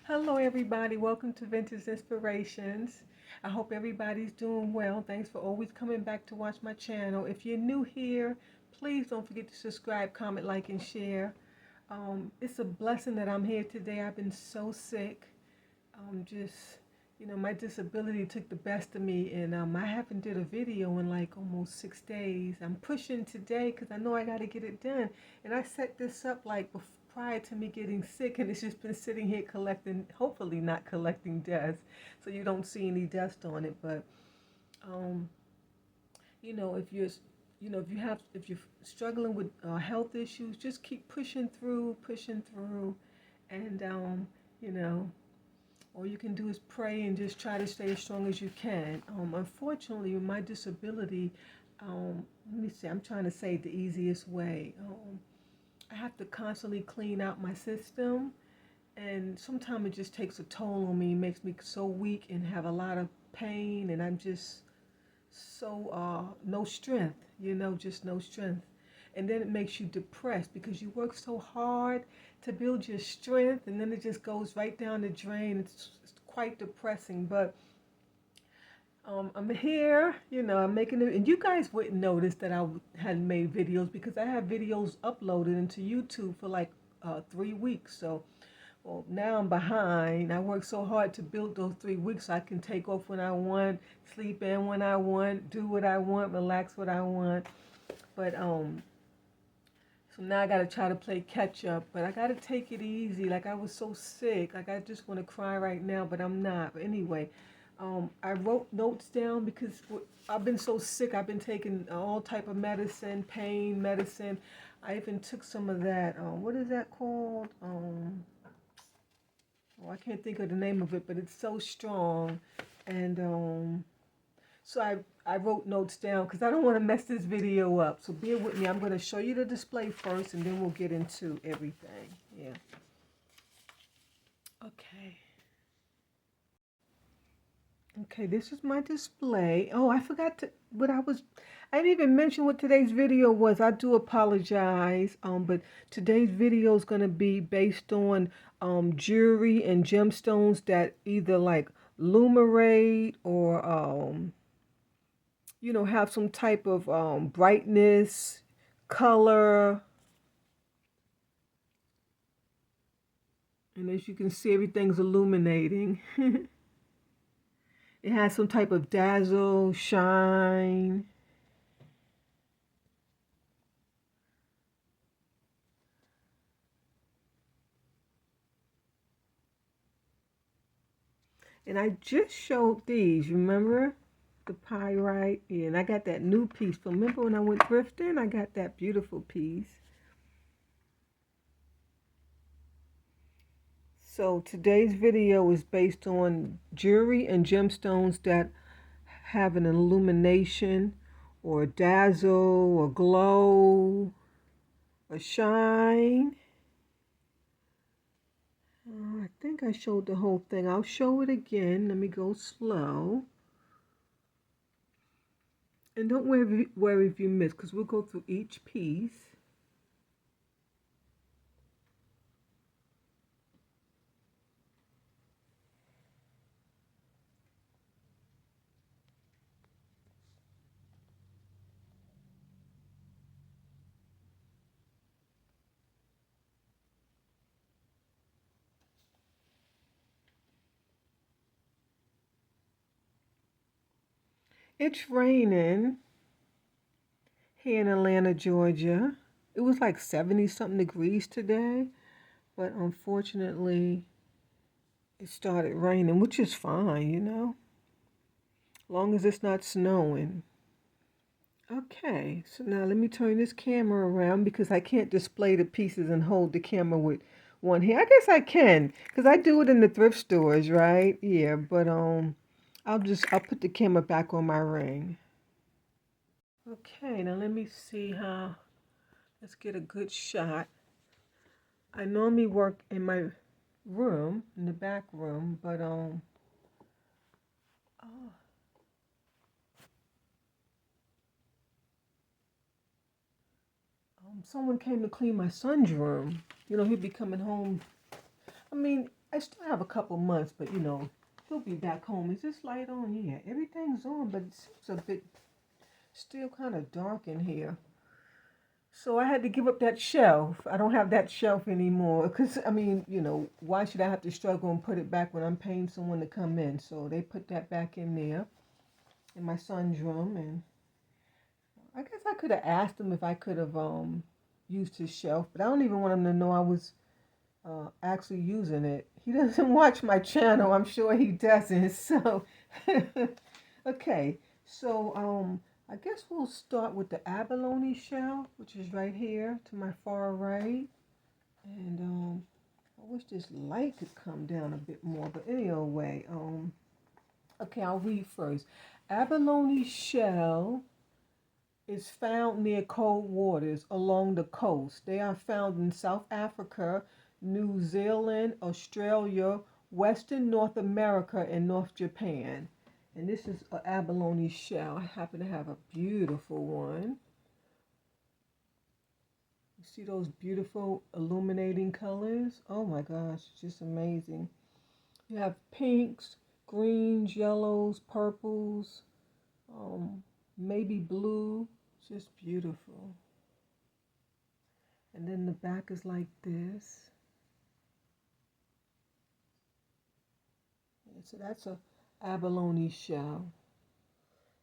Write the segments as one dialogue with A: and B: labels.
A: Hello, everybody. Welcome to Vintage Inspirations. I hope everybody's doing well. Thanks for always coming back to watch my channel. If you're new here, please don't forget to subscribe, comment, like, and share. It's a blessing that I'm here today. I've been so sick. My disability took the best of me, and I haven't did a video in like almost 6 days. I'm pushing today because I know I got to get it done, and I set this up like prior to me getting sick, and it's just been sitting here collecting, hopefully not collecting dust, so you don't see any dust on it. But um, if you're struggling with health issues, just keep pushing through, and you know all you can do is pray and just try to stay as strong as you can. Unfortunately, with my disability, let me see, I'm trying to say it the easiest way. I have to constantly clean out my system, and sometimes it just takes a toll on me. It makes me so weak and have a lot of pain, and I'm just so no strength, just no strength. And then it makes you depressed because you work so hard to build your strength, and then it just goes right down the drain. It's quite depressing. But I'm here, I'm making it, and you guys wouldn't notice that I hadn't made videos because I have videos uploaded into YouTube for like 3 weeks. So, well, now I'm behind. I worked so hard to build those 3 weeks so I can take off when I want, sleep in when I want, do what I want, relax what I want. But so now I gotta try to play catch up, but I gotta take it easy. Like, I was so sick, like I just want to cry right now, but I'm not. But anyway, I wrote notes down because I've been so sick. I've been taking all type of medicine, pain medicine. I even took some of that. What is that called? I can't think of the name of it, but it's so strong. And so I wrote notes down because I don't want to mess this video up. So bear with me. I'm going to show you the display first, and then we'll get into everything. Yeah. Okay. Okay, this is my display. Oh, I forgot I didn't even mention what today's video was. I do apologize. But today's video is going to be based on jewelry and gemstones that either like luminate or have some type of brightness, color. And as you can see, everything's illuminating. It has some type of dazzle, shine. And I just showed these, remember? The pyrite. Yeah, and I got that new piece. Remember when I went thrifting? I got that beautiful piece. So today's video is based on jewelry and gemstones that have an illumination or dazzle or glow or shine. I think I showed the whole thing. I'll show it again. Let me go slow. And don't worry if you miss, because we'll go through each piece. It's raining here in Atlanta, Georgia. It was like 70 something degrees today, but unfortunately it started raining, which is fine, long as it's not snowing. Okay, so now let me turn this camera around because I can't display the pieces and hold the camera with one hand. I guess I can because I do it in the thrift stores, right? Yeah, but I'll put the camera back on my ring. Okay, now let me see how. Let's get a good shot. I normally work in my room, in the back room, but oh, someone came to clean my son's room. He'd be coming home. I mean, I still have a couple months, but you know, he'll be back home. Is this light on? Yeah, everything's on, but it seems a bit still kind of dark in here. So I had to give up that shelf. I don't have that shelf anymore because, I mean, you know, why should I have to struggle and put it back when I'm paying someone to come in? So they put that back in there in my son's room. And I guess I could have asked him if I could have used his shelf, but I don't even want him to know I was actually using it. He doesn't watch my channel. I'm sure he doesn't. So, okay. So, I guess we'll start with the abalone shell, which is right here to my far right. And I wish this light could come down a bit more, but anyway, okay, I'll read first. Abalone shell is found near cold waters along the coast. They are found in South Africa, New Zealand, Australia, Western North America, and North Japan. And this is an abalone shell. I happen to have a beautiful one. You see those beautiful illuminating colors? Oh my gosh, it's just amazing. You have pinks, greens, yellows, purples, maybe blue. It's just beautiful. And then the back is like this. So that's a abalone shell.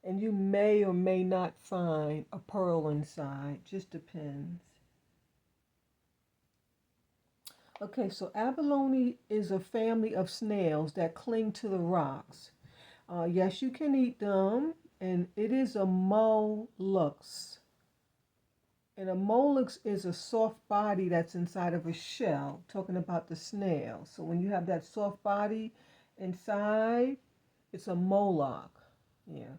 A: And you may or may not find a pearl inside, just depends. Okay, so abalone is a family of snails that cling to the rocks. Yes, you can eat them, and it is a mollusk. And a mollusk is a soft body that's inside of a shell, talking about the snail. So when you have that soft body inside, it's a mollusk. Yeah.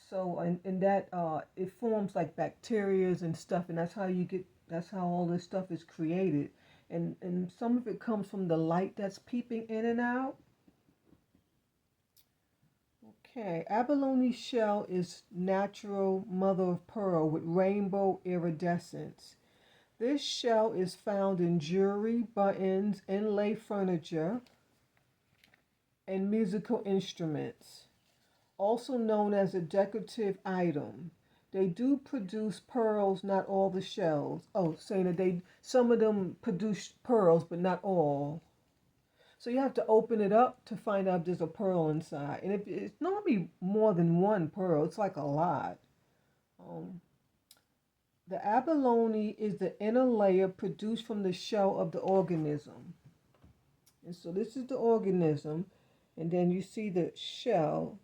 A: So and that it forms like bacteria and stuff, and that's how all this stuff is created. And some of it comes from the light that's peeping in and out. Okay, abalone shell is natural mother of pearl with rainbow iridescence. This shell is found in jewelry, buttons, inlay furniture, and musical instruments, also known as a decorative item. They do produce pearls, not all the shells. Oh, saying that some of them produce pearls, but not all. So you have to open it up to find out if there's a pearl inside. And if it's normally more than one pearl, it's like a lot. Um, the abalone is the inner layer produced from the shell of the organism. And so this is the organism, and then you see the shell,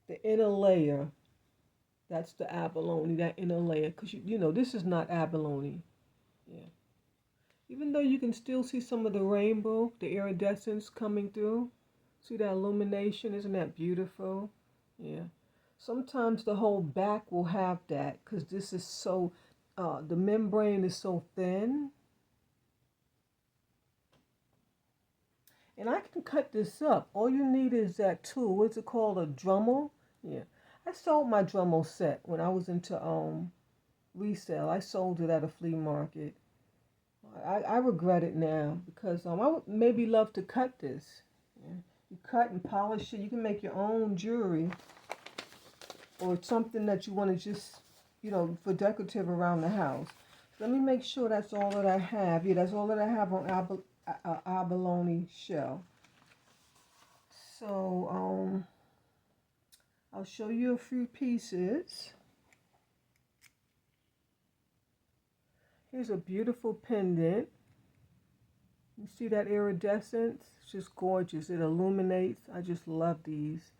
A: the inner layer. That's the abalone, that inner layer. Because, you know, this is not abalone. Yeah. Even though you can still see some of the rainbow, the iridescence coming through. See that illumination? Isn't that beautiful? Yeah. Sometimes the whole back will have that because this is so, the membrane is so thin. And I can cut this up. All you need is that tool. What's it called? A Dremel? Yeah. I sold my Dremel set when I was into resale. I sold it at a flea market. I regret it now because I would maybe love to cut this. Yeah. You cut and polish it. You can make your own jewelry or something that you want to just, you know, for decorative around the house. Let me make sure that's all that I have. Yeah, that's all that I have on abalone shell. So I'll show you a few pieces. Here's a beautiful pendant. You see that iridescence? It's just gorgeous. It illuminates. I just love these.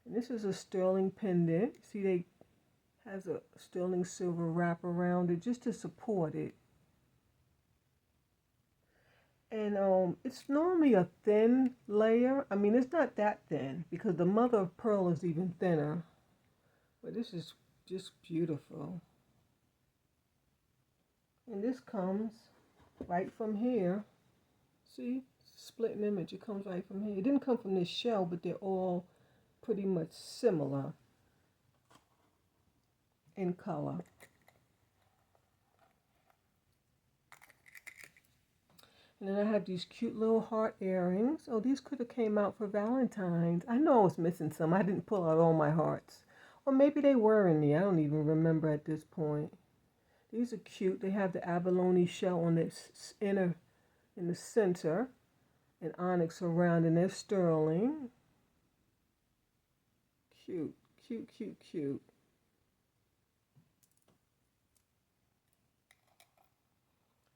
A: And this is a sterling pendant. See, they has a sterling silver wrap around it just to support it. And it's normally a thin layer. I mean, it's not that thin because the mother of pearl is even thinner. But this is just beautiful. And this comes right from here. See, split an image. It comes right from here. It didn't come from this shell, but they're all pretty much similar in color. And then I have these cute little heart earrings. Oh, these could have came out for Valentine's. I know I was missing some. I didn't pull out all my hearts. Or maybe they were in there. I don't even remember at this point. These are cute. They have the abalone shell on this inner, in the center, and onyx around, and they're sterling. Cute, cute, cute, cute.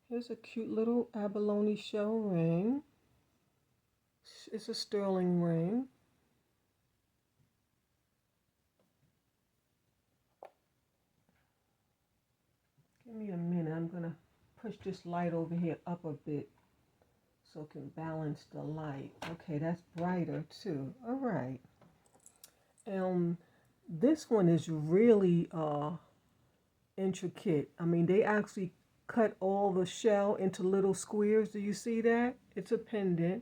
A: Here's a cute little abalone shell ring. It's a sterling ring. Give me a minute. I'm going to push this light over here up a bit so it can balance the light. Okay, that's brighter too. All right. This one is really intricate. I mean, they actually cut all the shell into little squares. Do you see that? It's a pendant.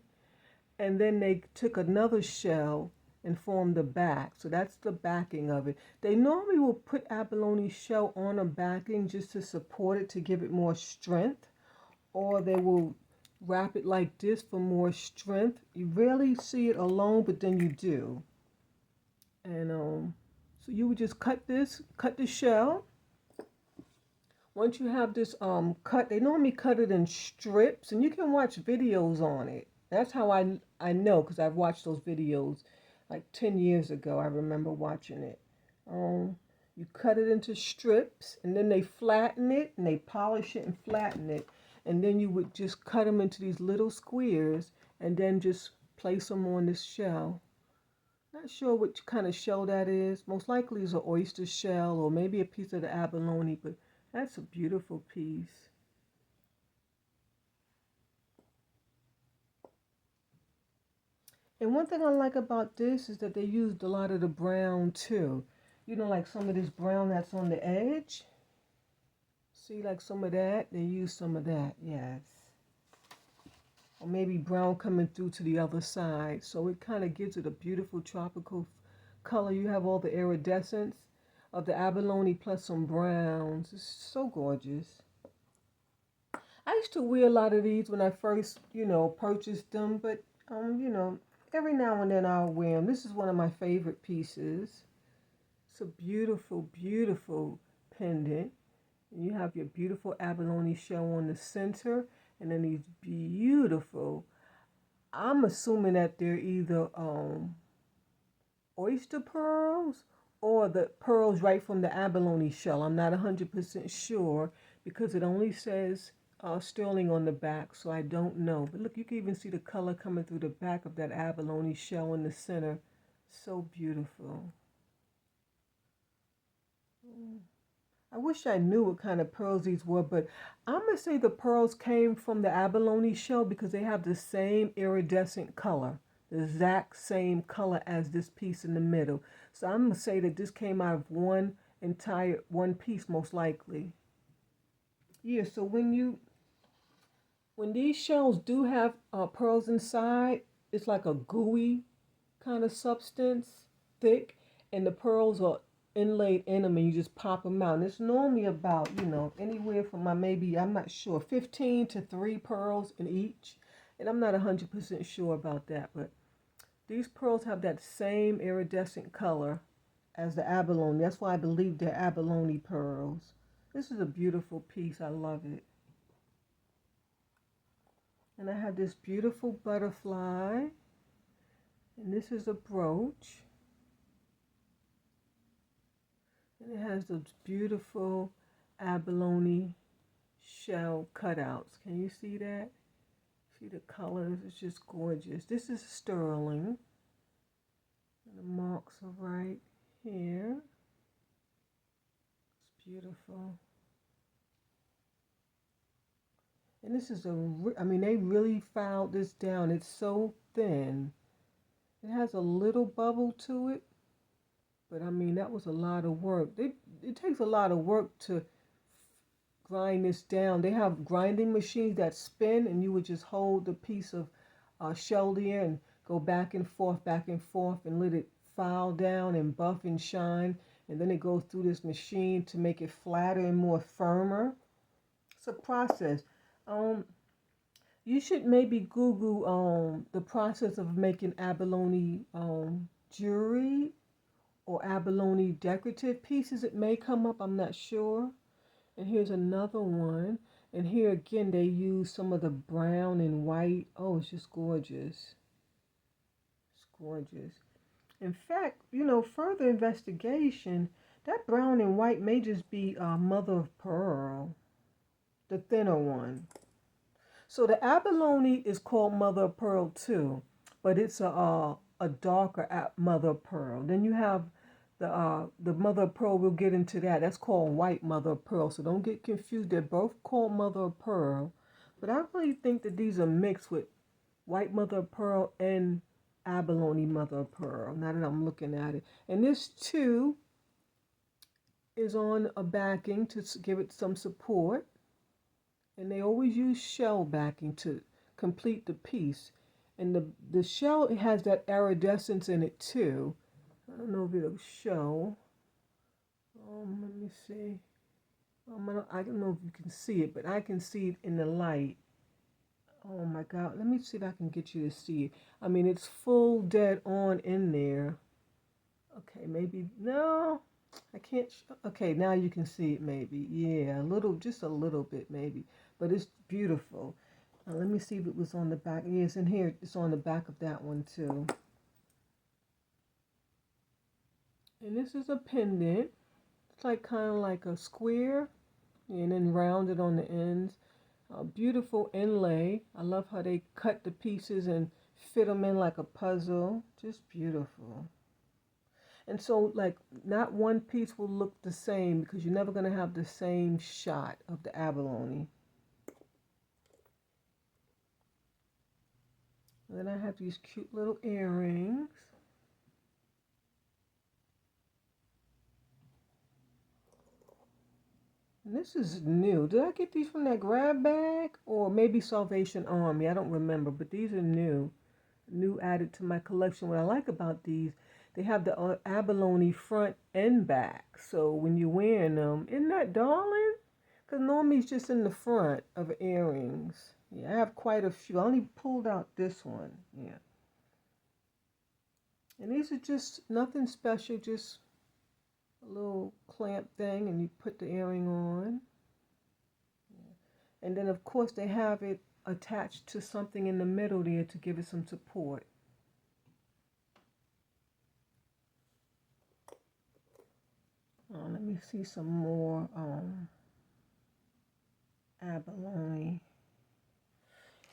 A: And then they took another shell and formed the back. So that's the backing of it. They normally will put abalone shell on a backing just to support it, to give it more strength. Or they will wrap it like this for more strength. You rarely see it alone, but then you do. And so you would just cut the shell. Once you have this cut, they normally cut it in strips, and you can watch videos on it. That's how I know, because I've watched those videos like 10 years ago. I remember watching it. You cut it into strips, and then they flatten it, and they polish it and flatten it. And then you would just cut them into these little squares, and then just place them on this shell. Not sure which kind of shell that is. Most likely it's an oyster shell, or maybe a piece of the abalone, but that's a beautiful piece. And one thing I like about this is that they used a lot of the brown too. You know, like some of this brown that's on the edge. See, like some of that? They used some of that, yes. Or maybe brown coming through to the other side. So it kind of gives it a beautiful tropical color. You have all the iridescence of the abalone plus some browns. It's so gorgeous. I used to wear a lot of these when I first, purchased them. But, every now and then I'll wear them. This is one of my favorite pieces. It's a beautiful, beautiful pendant. And you have your beautiful abalone shell on the center. And then these beautiful, I'm assuming that they're either oyster pearls or the pearls right from the abalone shell. I'm not 100% sure because it only says sterling on the back, so I don't know. But look, you can even see the color coming through the back of that abalone shell in the center. So beautiful. I wish I knew what kind of pearls these were, but I'm going to say the pearls came from the abalone shell because they have the same iridescent color, the exact same color as this piece in the middle. So I'm going to say that this came out of one piece most likely. Yeah, so when these shells do have pearls inside, it's like a gooey kind of substance, thick, and the pearls are inlaid in them, and you just pop them out. And it's normally about, anywhere from maybe, I'm not sure, 15 to 3 pearls in each. And I'm not 100% sure about that, but these pearls have that same iridescent color as the abalone. That's why I believe they're abalone pearls. This is a beautiful piece. I love it. And I have this beautiful butterfly. And this is a brooch. And it has those beautiful abalone shell cutouts. Can you see that? See the colors? It's just gorgeous. This is sterling. And the marks are right here. It's beautiful. And this is they really filed this down. It's so thin. It has a little bubble to it. But that was a lot of work. It takes a lot of work to grind this down. They have grinding machines that spin, and you would just hold the piece of shell there and go back and forth, and let it file down and buff and shine. And then it goes through this machine to make it flatter and more firmer. It's a process. You should maybe Google the process of making abalone jewelry or abalone decorative pieces. It may come up, I'm not sure. And here's another one. And here again, they use some of the brown and white. Oh, it's just gorgeous. It's gorgeous. In fact, further investigation, that brown and white may just be mother of pearl, the thinner one. So the abalone is called mother of pearl too, but it's a darker mother of pearl. Then you have the mother of pearl. We'll get into that. That's called white mother of pearl. So don't get confused. They're both called mother of pearl, but I really think that these are mixed with white mother of pearl and abalone mother of pearl. Now that I'm looking at it, and this too is on a backing to give it some support. And they always use shell backing to complete the piece. And the shell has that iridescence in it too. I don't know if it'll show. Let me see. I don't know if you can see it, but I can see it in the light. Oh my God. Let me see if I can get you to see it. I mean, it's full dead on in there. Okay, maybe, no, I can't. Okay, now you can see it maybe. Yeah, just a little bit maybe. But it's beautiful. Let me see if it was on the back. Yeah, it's in here. It's on the back of that one too. And this is a pendant. It's like kind of like a square and then rounded on the ends. Beautiful inlay. I love how they cut the pieces and fit them in like a puzzle. Just beautiful. And so, like, not one piece will look the same because you're never going to have the same shot of the abalone. And then I have these cute little earrings. And this is new. Did I get these from that grab bag? Or maybe Salvation Army. I don't remember, but these are new. New added to my collection. What I like about these, they have the abalone front and back. So when you're wearing them, isn't that darling? Because normally it's just in the front of earrings. Yeah, I have quite a few. I only pulled out this one. Yeah. And these are just nothing special, just a little clamp thing, and you put the earring on. Yeah. And then, of course, they have it attached to something in the middle there to give it some support. Let me see some more abalone.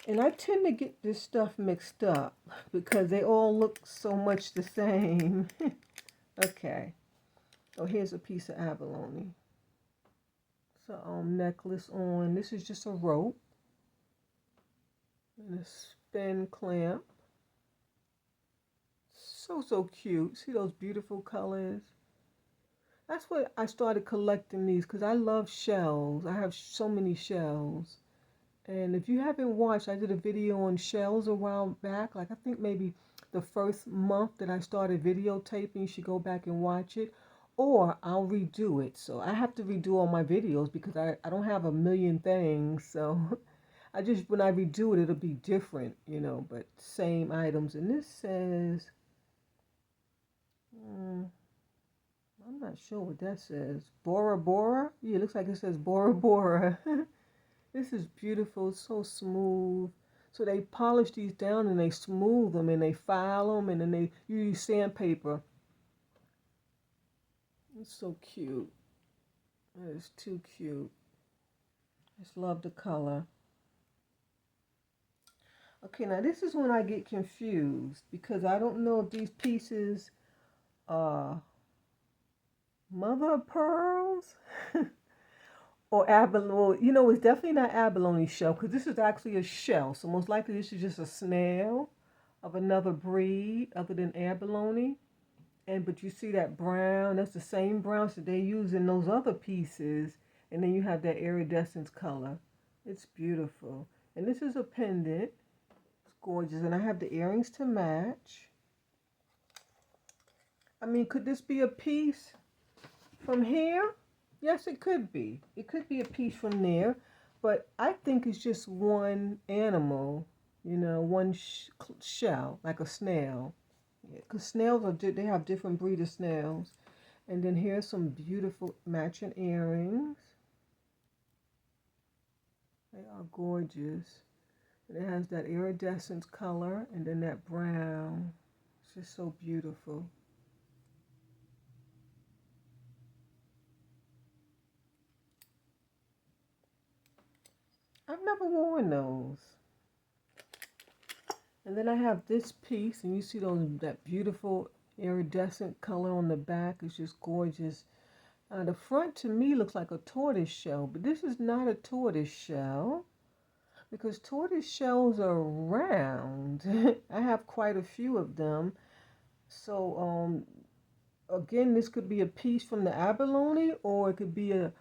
A: And I tend to get this stuff mixed up because they all look so much the same. Okay. Oh, here's a piece of abalone. So necklace on. This is just a rope and a spin clamp. So cute. See those beautiful colors? That's what I started collecting these because I love shells. I have so many shells. And if you haven't watched, I did a video on shells a while back. Like I think maybe the first month that I started videotaping, you should go back and watch it. Or I'll redo it. So I have to redo all my videos because I don't have a million things. So when I redo it, it'll be different, but same items. And this says, I'm not sure what that says. Bora Bora? Yeah, it looks like it says Bora Bora. This is beautiful, it's so smooth. So they polish these down and they smooth them and they file them and then they use sandpaper. It's so cute. That is too cute. Just love the color. Okay, now this is when I get confused because I don't know if these pieces are mother of pearls or abalone. It's definitely not abalone shell because this is actually a shell. So most likely this is just a snail of another breed other than abalone. But you see that brown, that's the same browns that they use in those other pieces. And then you have that iridescence color. It's beautiful. And this is a pendant. It's gorgeous. And I have the earrings to match. I mean, could this be a piece from here? Yes, it could be. It could be a piece from there. but I think it's just one animal, you know, one shell, like a snail. Because snails are, they have different breed of snails. And then here's some beautiful matching earrings. They are gorgeous. And it has that iridescent color and then that brown. It's just so beautiful. I've never worn those. And then I have this piece, and you see that beautiful iridescent color on the back. It's just gorgeous. The front to me looks like a tortoise shell, but this is not a tortoise shell because tortoise shells are round. I have quite a few of them. So again, this could be a piece from the abalone, or it could be a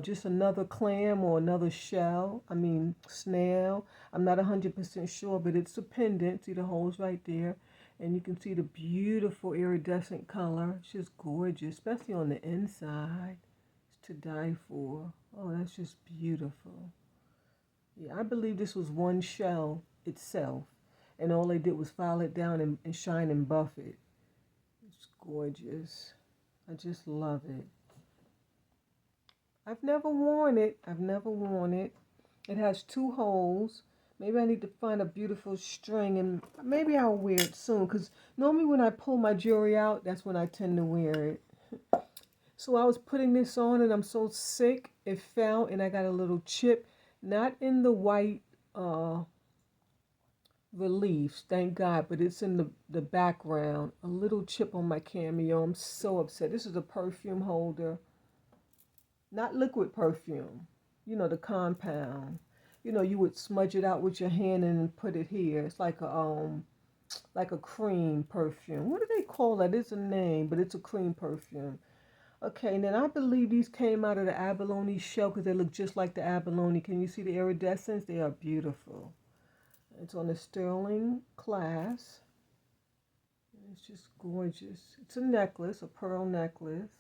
A: just another clam or another shell. I mean, snail. I'm not 100% sure, but it's a pendant. See the holes right there. And you can see the beautiful iridescent color. It's just gorgeous, especially on the inside. It's to die for. Oh, that's just beautiful. Yeah, I believe this was one shell itself. And all they did was file it down and shine and buff it. It's gorgeous. I just love it. I've never worn it. I've never worn it. It has 2 holes. Maybe I need to find a beautiful string and maybe I'll wear it soon because normally when I pull my jewelry out, that's when I tend to wear it. So I was putting this on and I'm so sick. It fell and I got a little chip, not in the white reliefs, thank God, but it's in the background. A little chip on my cameo. I'm so upset. This is a perfume holder. Not liquid perfume, you know, the compound. You know, you would smudge it out with your hand and put it here. It's like a cream perfume. What do they call that? It's a name, but it's a cream perfume. Okay, and then I believe these came out of the abalone shell because they look just like the abalone. Can you see the iridescence? They are beautiful. It's on a sterling class. It's just gorgeous. It's a necklace, a pearl necklace.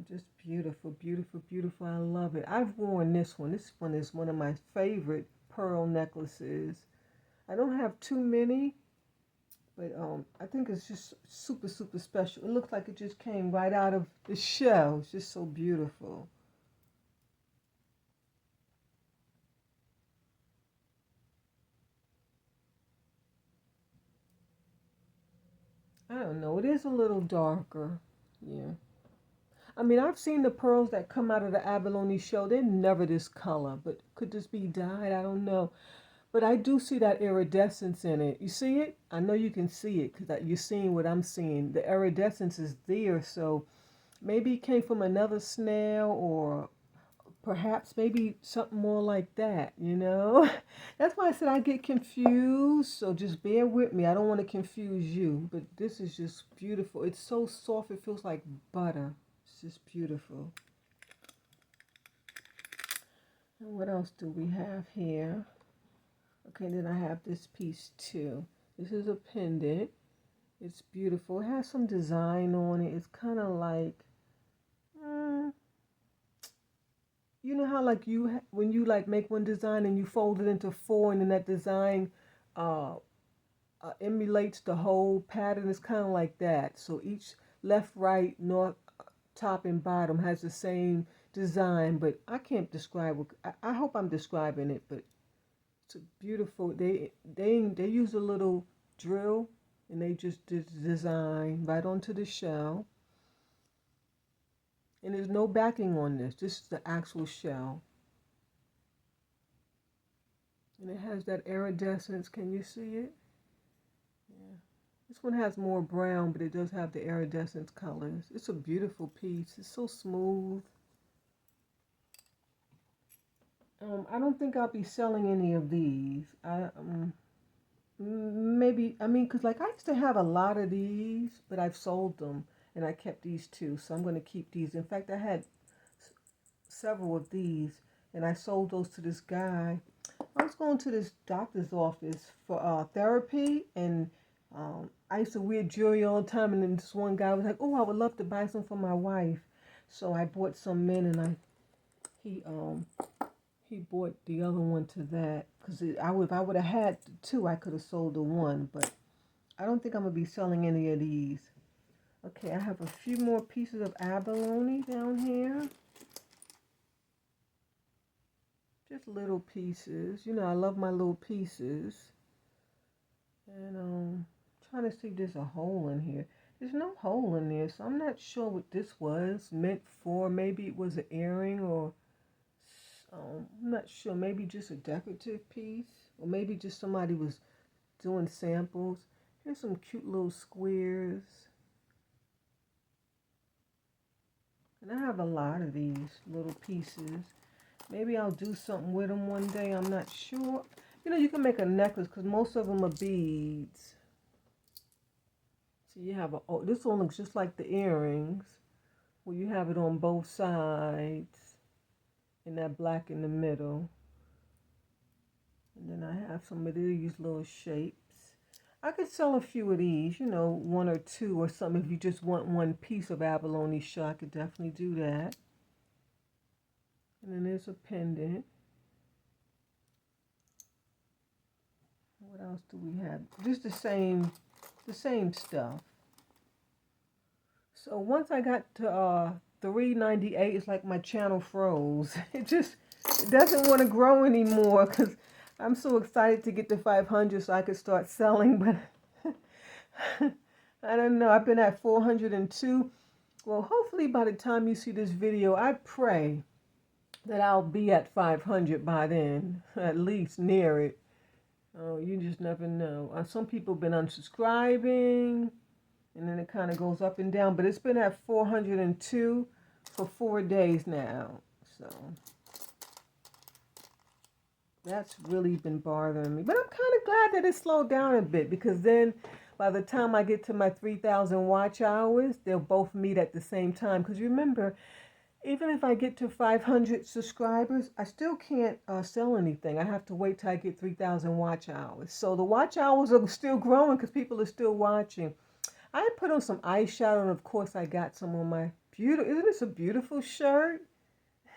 A: Just beautiful, beautiful, beautiful. I love it. I've worn this one. This one is one of my favorite pearl necklaces. I don't have too many, but I think it's just super, super special. It looks like it just came right out of the shell. It's just so beautiful. I don't know. It is a little darker. Yeah. I mean, I've seen the pearls that come out of the abalone shell. They're never this color, but could this be dyed? I don't know. But I do see that iridescence in it. You see it? I know you can see it because you're seeing what I'm seeing. The iridescence is there, so maybe it came from another snail or perhaps maybe something more like that, you know? That's why I said I get confused, so just bear with me. I don't want to confuse you, but this is just beautiful. It's so soft, it feels like butter. It's just beautiful. And what else do we have here? Okay, then I have this piece too. This is a pendant. It's beautiful. It has some design on it. It's kind of like, you know how like when you like make one design and you fold it into 4 and then that design uh, emulates the whole pattern. It's kind of like that. So each left, right, north, top, and bottom has the same design, but I can't describe it. I hope I'm describing it, but it's a beautiful. They use a little drill and they just did the design right onto the shell. And there's no backing on this. This is the actual shell. And it has that iridescence. Can you see it? Yeah. This one has more brown, but it does have the iridescence colors. It's a beautiful piece. It's so smooth. I don't think I'll be selling any of these. Maybe, I mean, because like I used to have a lot of these, but I've sold them and I kept these 2. So I'm going to keep these. In fact, I had several of these and I sold those to this guy. I was going to this doctor's office for therapy, and I used to wear jewelry all the time, and then this one guy was like, oh, I would love to buy some for my wife. So I bought some in, and he he bought the other one to that. Because if I would have had two, I could have sold the one. But I don't think I'm going to be selling any of these. Okay, I have a few more pieces of abalone down here. Just little pieces. You know, I love my little pieces. And trying to see if there's a hole in here. There's no hole in there, so I'm not sure what this was meant for. Maybe it was an earring, or I'm not sure. Maybe just a decorative piece, or maybe just somebody was doing samples. Here's some cute little squares. And I have a lot of these little pieces. Maybe I'll do something with them one day. I'm not sure. You know, you can make a necklace because most of them are beads. So you have this one looks just like the earrings, where you have it on both sides, and that black in the middle. And then I have some of these little shapes. I could sell a few of these, you know, one or two or something. If you just want one piece of abalone shell, I could definitely do that. And then there's a pendant. What else do we have? Just the same stuff. So once I got to 398, it's like my channel froze. It doesn't want to grow anymore because I'm so excited to get to 500 so I could start selling, but I don't know. I've been at 402. Well, hopefully by the time you see this video, I pray that I'll be at 500 by then, at least near it. Oh, you just never know. Some people have been unsubscribing, and then it kind of goes up and down. But it's been at 402 for 4 days now. So that's really been bothering me. But I'm kind of glad that it slowed down a bit, because then by the time I get to my 3,000 watch hours, they'll both meet at the same time. Because remember, even if I get to 500 subscribers, I still can't sell anything. I have to wait till I get 3,000 watch hours. So the watch hours are still growing because people are still watching. I put on some eyeshadow, and of course I got some on my beautiful, isn't this a beautiful shirt?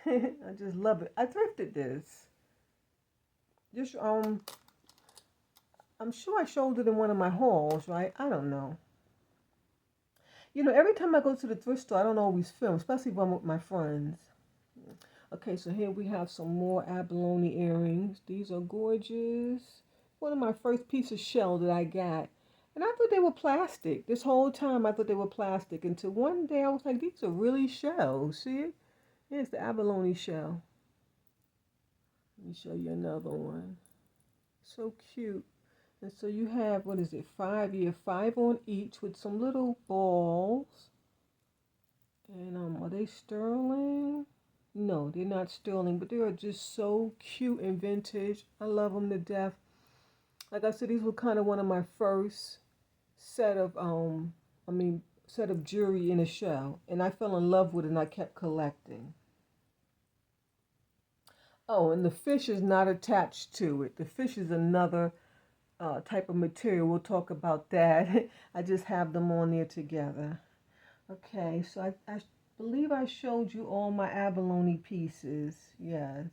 A: I just love it. I thrifted this. Just, I'm sure I showed it in one of my hauls, right? I don't know. You know, every time I go to the thrift store, I don't always film, especially when I'm with my friends. Okay, so here we have some more abalone earrings. These are gorgeous. One of my first piece of shell that I got. And I thought they were plastic. This whole time I thought they were plastic. Until one day I was like, these are really shells. See it? Here's the abalone shell. Let me show you another one. So cute. And so you have, what is it, 5 on each with some little balls. And are they sterling? No, they're not sterling, but they are just so cute and vintage. I love them to death. Like I said, these were kind of one of my first set of jewelry in a shell, and I fell in love with it and I kept collecting. Oh, and the fish is not attached to it. The fish is another type of material. We'll talk about that. I just have them on there together. Okay, so I believe I showed you all my abalone pieces. Yes.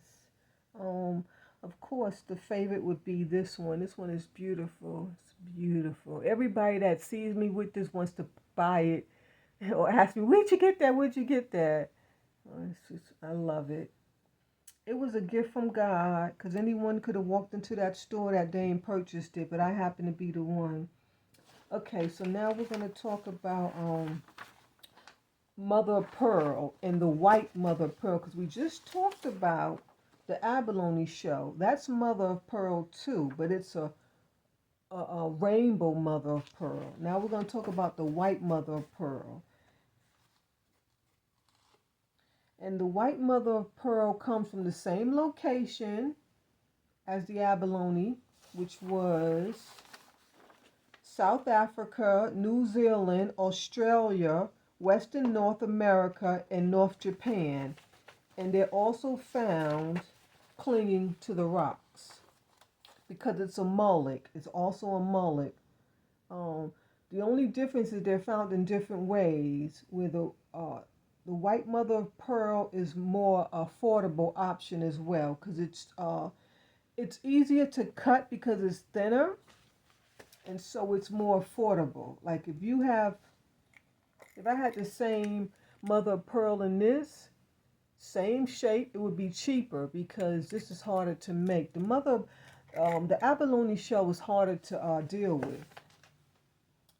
A: Of course, the favorite would be this one. This one is beautiful. It's beautiful. Everybody that sees me with this wants to buy it or ask me, where'd you get that? Where'd you get that? I love it. It was a gift from God, because anyone could have walked into that store that day and purchased it, but I happen to be the one. Okay, so now we're going to talk about mother of pearl and the white mother of pearl, because we just talked about the abalone shell. That's mother of pearl too, but it's a rainbow mother of pearl. Now we're going to talk about the white mother of pearl. And the white mother of pearl comes from the same location as the abalone, which was South Africa, New Zealand, Australia, Western North America, and North Japan. And they're also found clinging to the rocks because it's a mullet. It's also a mullet. The only difference is they're found in different ways, where the the white mother of pearl is more affordable option as well, because it's easier to cut because it's thinner, and so it's more affordable. Like if I had the same mother of pearl in this same shape, it would be cheaper because this is harder to make. The abalone shell is harder to deal with,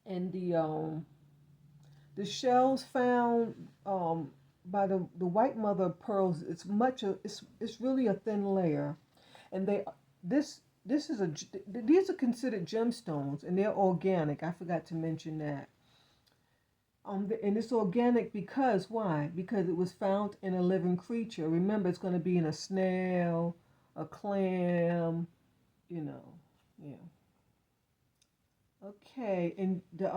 A: and the shells found by the white mother of pearls, it's really a thin layer, and these are considered gemstones, and they're organic. I forgot to mention that. And it's organic because why? Because it was found in a living creature. Remember, it's going to be in a snail, a clam, you know, yeah. Okay, and the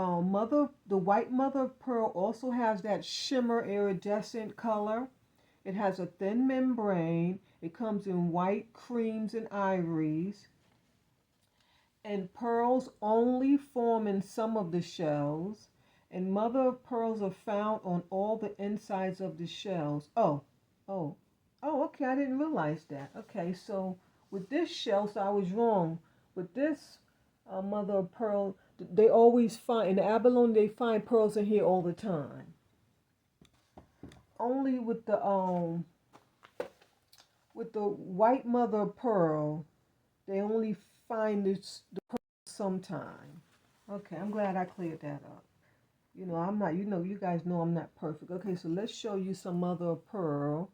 A: white mother of pearl also has that shimmer iridescent color. It has a thin membrane. It comes in white, creams, and ivories. And pearls only form in some of the shells. And mother of pearls are found on all the insides of the shells. Oh, okay, I didn't realize that. Okay, so with this shell, so I was wrong. With this mother of pearl, they always find, in the abalone, they find pearls in here all the time. Only with the white mother of pearl, they only find the pearl sometime. Okay, I'm glad I cleared that up. You know, I'm not, you guys know I'm not perfect. Okay, so let's show you some mother of pearl.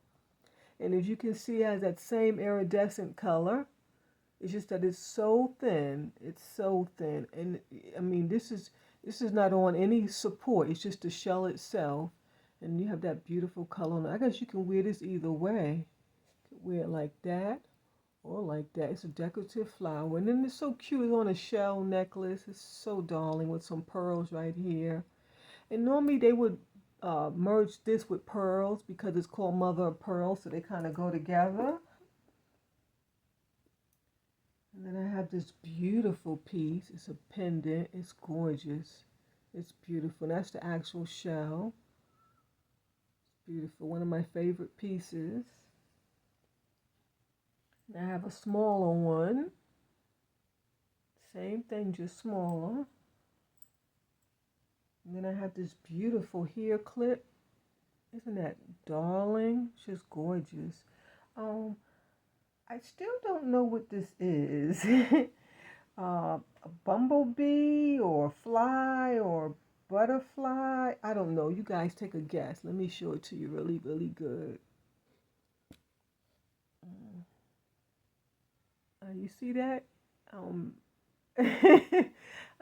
A: And as you can see, it has that same iridescent color. It's just that it's so thin. It's so thin. And I mean, this is not on any support. It's just the shell itself. And you have that beautiful color on it. I guess you can wear this either way. You can wear it like that or like that. It's a decorative flower. And then it's so cute. It's on a shell necklace. It's so darling with some pearls right here. And normally they would merge this with pearls because it's called mother of pearl, so they kind of go together. And then I have this beautiful piece. It's a pendant. It's gorgeous. It's beautiful. And that's the actual shell. It's beautiful. One of my favorite pieces. And I have a smaller one. Same thing, just smaller. And then I have this beautiful hair clip. Isn't that darling? It's just gorgeous. I still don't know what this is. A bumblebee or a fly or butterfly. I don't know. You guys take a guess. Let me show it to you really, really good. You see that?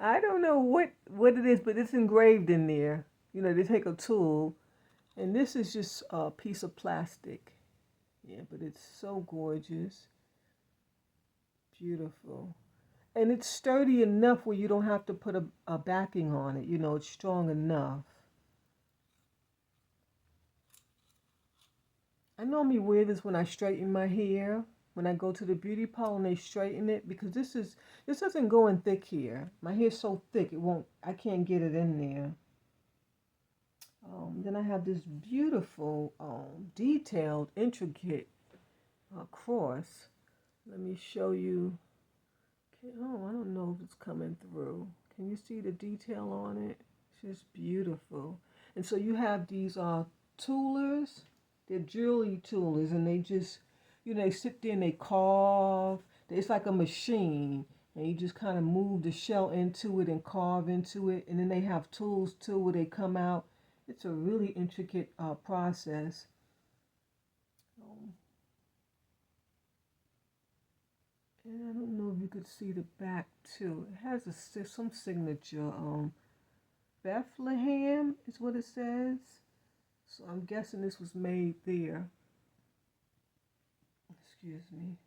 A: I don't know what it is, but it's engraved in there. You know, they take a tool, and this is just a piece of plastic. Yeah, but it's so gorgeous. Beautiful. And it's sturdy enough where you don't have to put a backing on it. You know, it's strong enough. I normally wear this when I straighten my hair. When I go to the beauty parlor and they straighten it, because this doesn't go in thick here. My hair's so thick I can't get it in there. Then I have this beautiful, detailed, intricate cross. Let me show you. Oh, I don't know if it's coming through. Can you see the detail on it? It's just beautiful. And so you have these toolers. They're jewelry toolers, and they just, they sit there and they carve. It's like a machine, and you just kind of move the shell into it and carve into it. And then they have tools too where they come out. It's a really intricate process. And I don't know if you could see the back too. It has some signature. Bethlehem is what it says. So I'm guessing this was made there. Excuse me.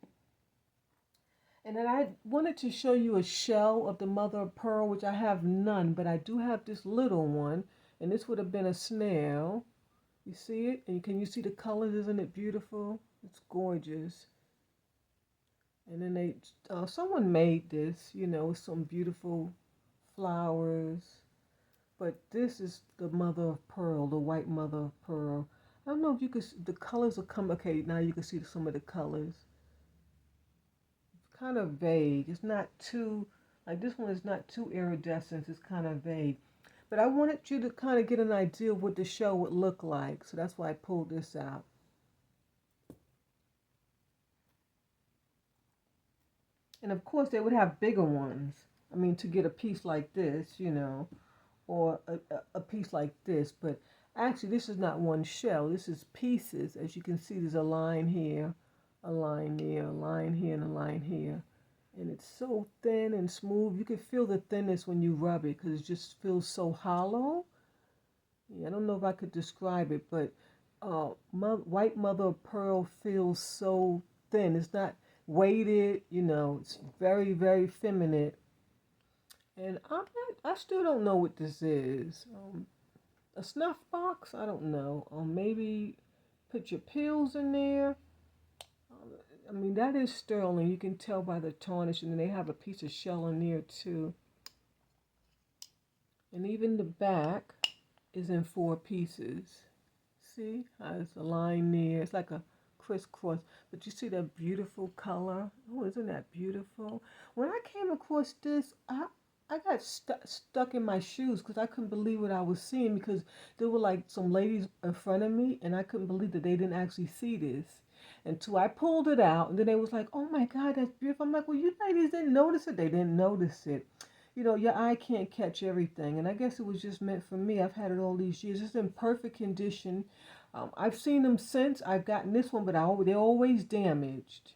A: And then I wanted to show you a shell of the mother of pearl, which I have none, but I do have this little one. And this would have been a snail. You see it? And can you see the colors? Isn't it beautiful? It's gorgeous. And then someone made this, with some beautiful flowers. But this is the mother of pearl, the white mother of pearl. I don't know if you could, the colors will come, okay, now you can see some of the colors. It's kind of vague. It's not too, like this one is not too iridescent. It's kind of vague. But I wanted you to kind of get an idea of what the show would look like. So that's why I pulled this out. And of course, they would have bigger ones. I mean, to get a piece like this, you know, or a piece like this. But actually, this is not one shell. This is pieces. As you can see, there's a line here, a line there, a line here, and a line here. And it's so thin and smooth. You can feel the thinness when you rub it because it just feels so hollow. Yeah, I don't know if I could describe it, but white mother of pearl feels so thin. It's not weighted, you know. It's very, very feminine. And I still don't know what this is. A snuff box? I don't know. Maybe put your pills in there. I mean, that is sterling. You can tell by the tarnish, and then they have a piece of shell in there too. And even the back is in 4 pieces. See how it's a line there? It's like a crisscross. But you see that beautiful color? Oh, isn't that beautiful? When I came across this, I got stuck in my shoes because I couldn't believe what I was seeing because there were like some ladies in front of me and I couldn't believe that they didn't actually see this. Until I pulled it out and then they was like, oh my God, that's beautiful. I'm like, well, you ladies didn't notice it. They didn't notice it. You know, your eye can't catch everything. And I guess it was just meant for me. I've had it all these years. It's in perfect condition. I've seen them since. I've gotten this one, but they're always damaged.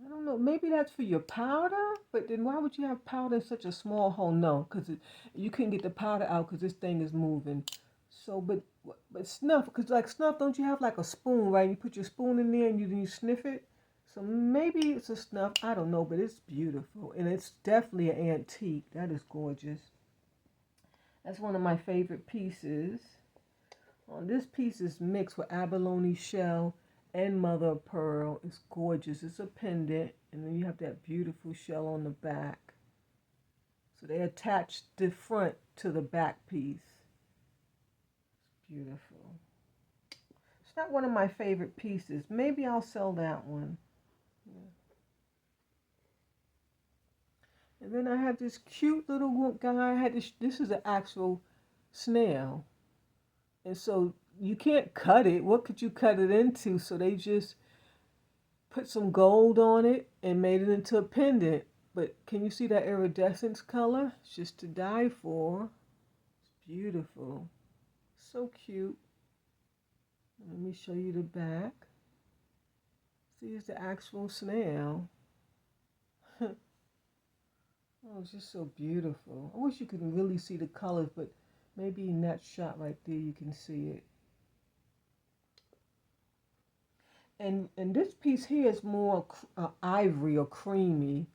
A: I don't know. Maybe that's for your powder, but then why would you have powder in such a small hole? No, because you couldn't get the powder out because this thing is moving. So, but snuff, because like snuff, don't you have like a spoon, right? You put your spoon in there and you sniff it. So maybe it's a snuff. I don't know, but it's beautiful and it's definitely an antique. That is gorgeous. That's one of my favorite pieces. This piece is mixed with abalone shell and mother of pearl. It's gorgeous. It's a pendant, and then you have that beautiful shell on the back. So they attach the front to the back piece. It's beautiful. It's not one of my favorite pieces. Maybe I'll sell that one. Yeah. And then I have this cute little guy. I had this is an actual snail. And so you can't cut it. What could you cut it into? So they just put some gold on it and made it into a pendant. But can you see that iridescence color? It's just to die for. It's beautiful. So cute. Let me show you the back. See, it's the actual snail. Oh, it's just so beautiful. I wish you could really see the colors, but maybe in that shot right there you can see it. And this piece here is more ivory or creamy.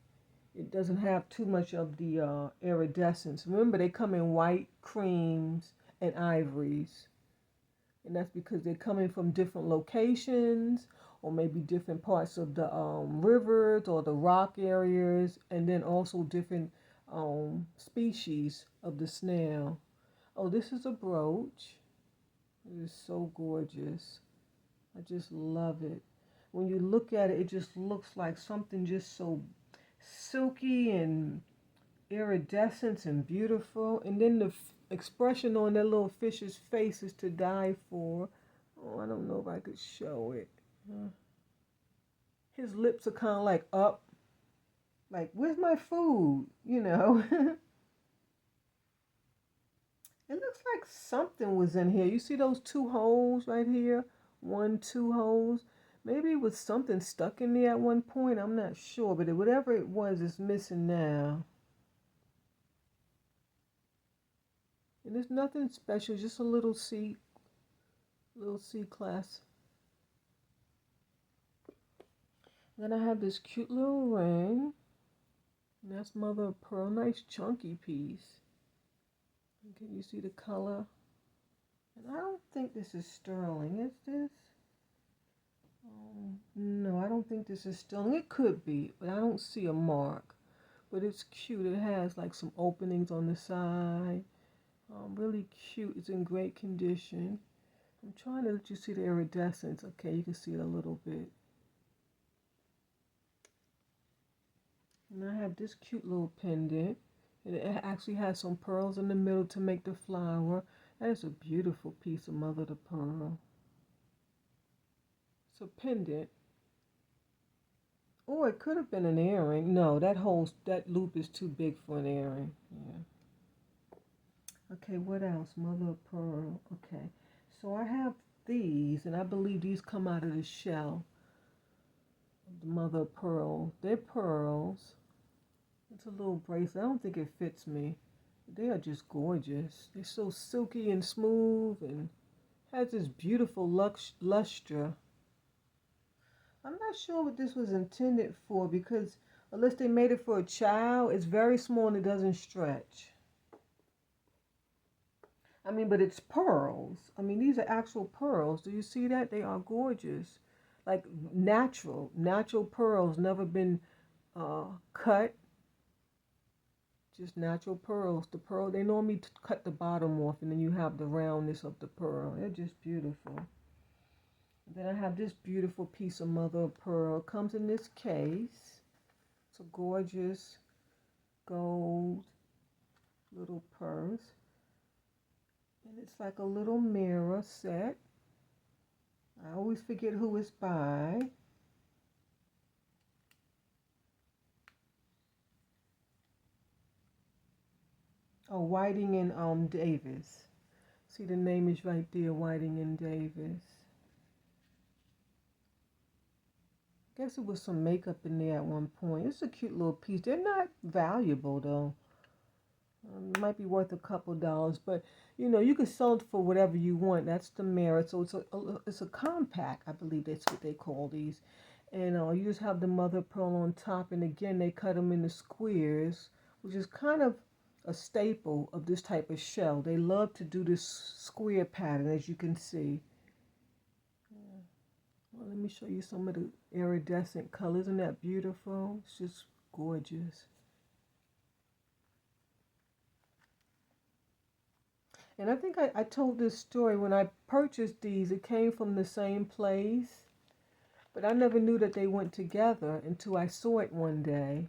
A: It doesn't have too much of the iridescence. Remember, they come in white, creams, and ivories. And that's because they're coming from different locations or maybe different parts of the rivers or the rock areas, and then also different species of the snail. Oh, this is a brooch. It is so gorgeous. I just love it. When you look at it, it just looks like something just so silky and iridescent and beautiful. And then the expression on that little fish's face is to die for. Oh, I don't know if I could show it. His lips are kind of like up. Like, where's my food? You know. It looks like something was in here. You see those 2 holes right here? 1, 2 holes. Maybe it was something stuck in there at one point. I'm not sure, but whatever it was is missing now. And there's nothing special, just a little C class. Then I have this cute little ring. And that's mother of pearl. Nice chunky piece. And can you see the color? And I don't think this is sterling, is this? No, I don't think this is sterling. It could be, but I don't see a mark. But it's cute. It has like some openings on the side. Really cute. It's in great condition. I'm trying to let you see the iridescence. Okay, you can see it a little bit. And I have this cute little pendant. And it actually has some pearls in the middle to make the flower. That is a beautiful piece of mother of pearl. It's a pendant. Or it could have been an earring. No, that loop is too big for an earring. Yeah. Okay, what else? Mother of pearl. Okay. So I have these, and I believe these come out of the shell. The mother of pearl. They're pearls. It's a little bracelet. I don't think it fits me. They are just gorgeous. They're so silky and smooth and has this beautiful luster. I'm not sure what this was intended for because unless they made it for a child, it's very small and it doesn't stretch. I mean, but it's pearls. I mean, these are actual pearls. Do you see that? They are gorgeous. Like natural pearls, never been cut. Just natural pearls. The pearl, they normally cut the bottom off and then you have the roundness of the pearl. They're just beautiful. Then I have this beautiful piece of mother of pearl. It comes in this case. It's a gorgeous gold little purse. And it's like a little mirror set. I always forget who it's by. Oh, Whiting and Davis. See, the name is right there, Whiting and Davis. Guess it was some makeup in there at one point. It's a cute little piece. They're not valuable though. It might be worth a couple dollars, but you know you can sell it for whatever you want. That's the merit. So it's a compact, I believe that's what they call these. And you just have the mother of pearl on top, and again they cut them into squares, which is kind of a staple of this type of shell. They love to do this square pattern, as you can see. Well, let me show you some of the iridescent colors. Isn't that beautiful? It's just gorgeous. And I think I told this story when I purchased these. It came from the same place, but I never knew that they went together until I saw it one day.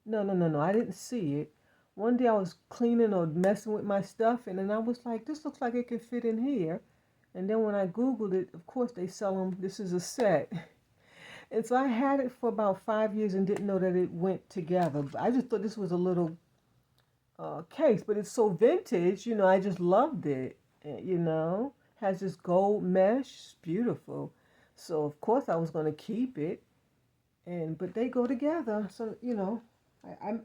A: No. I didn't see it. One day I was cleaning or messing with my stuff, and then I was like, this looks like it could fit in here. And then when I Googled it, of course they sell them. This is a set. And so I had it for about 5 years and didn't know that it went together. I just thought this was a little case, but it's so vintage, I just loved it, has this gold mesh, it's beautiful. So of course I was going to keep it, but they go together. So, I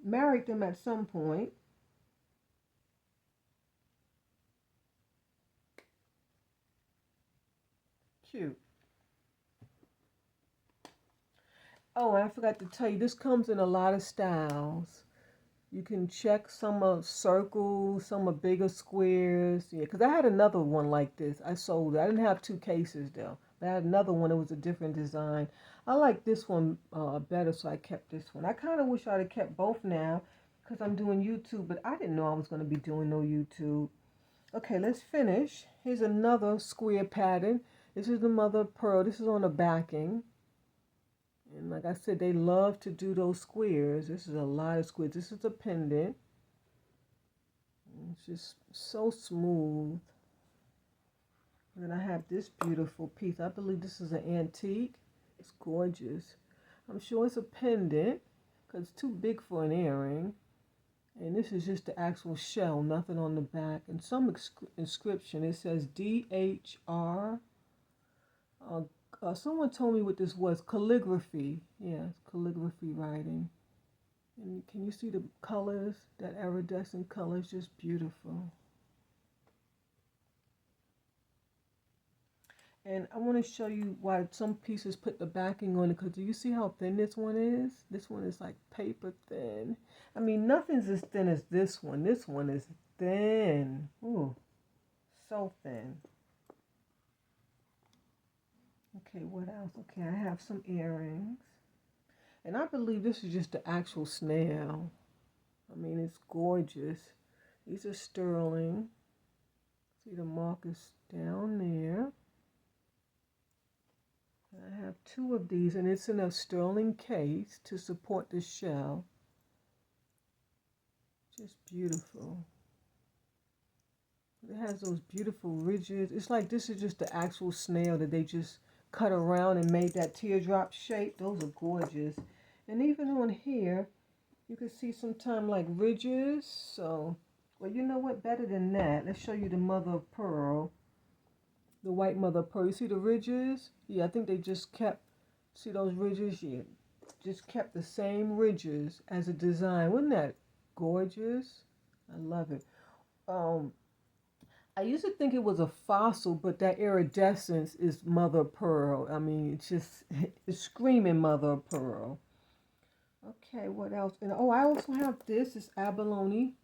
A: married them at some point. Cute. Oh, and I forgot to tell you, this comes in a lot of styles. You can check some are circles, some are bigger squares. Yeah, because I had another one like this. I sold it. I didn't have two cases though. But I had another one. It was a different design. I like this one better, so I kept this one. I kind of wish I'd have kept both now because I'm doing YouTube, but I didn't know I was going to be doing no YouTube. Okay, let's finish. Here's another square pattern. This is the mother of pearl. This is on the backing. And like I said, they love to do those squares. This is a lot of squares. This is a pendant. It's just so smooth. And then I have this beautiful piece. I believe this is an antique. It's gorgeous. I'm sure it's a pendant because it's too big for an earring. And this is just the actual shell, nothing on the back. And some inscription, it says DHR. Someone told me what this was. Calligraphy. Yeah, it's calligraphy writing. And can you see the colors? That iridescent color is just beautiful. And I want to show you why some pieces put the backing on it. Because do you see how thin this one is? This one is like paper thin. I mean, nothing's as thin as this one. This one is thin. Ooh, so thin. Okay, what else? Okay, I have some earrings. And I believe this is just the actual snail. I mean, it's gorgeous. These are sterling. See the markers down there. I have two of these, and it's in a sterling case to support the shell. Just beautiful. It has those beautiful ridges. It's like this is just the actual snail that they just cut around and made that teardrop shape. Those are gorgeous. And even on here, you can see sometimes like ridges. So, well, you know what? Better than that. Let's show you the mother of pearl. The white mother of pearl. You see the ridges? Yeah, I think they just kept, see those ridges? Yeah, just kept the same ridges as a design. Wasn't that gorgeous? I love it. I used to think it was a fossil, but that iridescence is mother of pearl. I mean, it's just, it's screaming mother of pearl. Okay, what else? And oh, I also have this. It's abalone.